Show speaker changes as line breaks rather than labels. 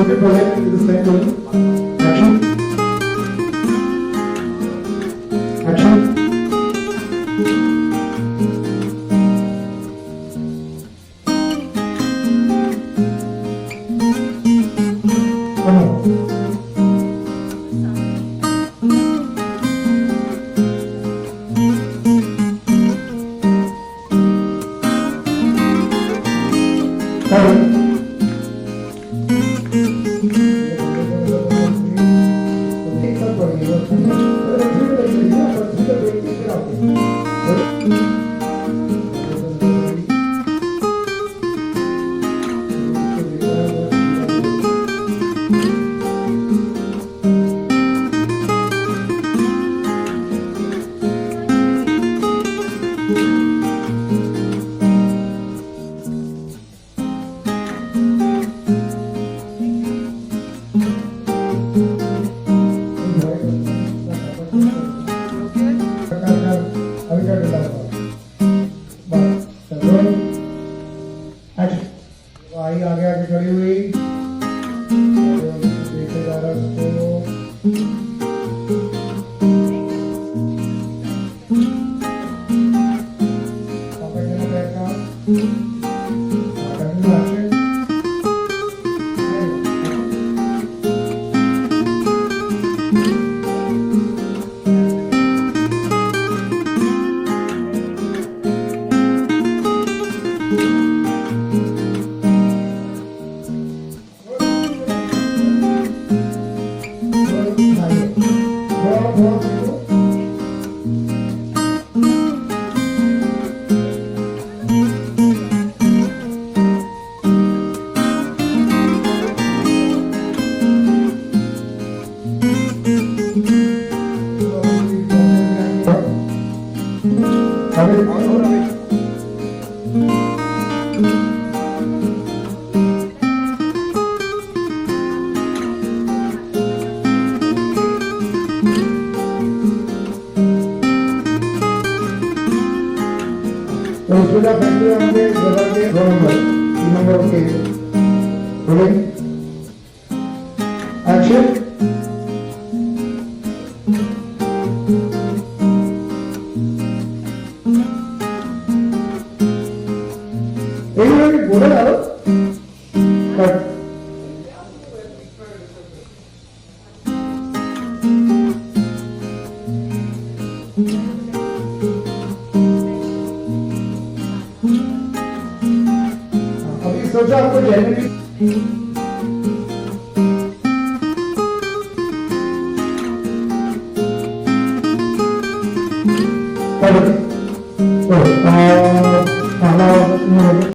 looking for that in this time going. Action. Action. Come on. आई आगे आगे खड़ी हुई देखे जा रहा उसको पकड़ने बैठा तो उसका फैक्ट्री हमने जगह के 2 नंबर 3 नंबर के बोले एक्शन एक मिनट बोले डालो कट सोचा आपको जनरली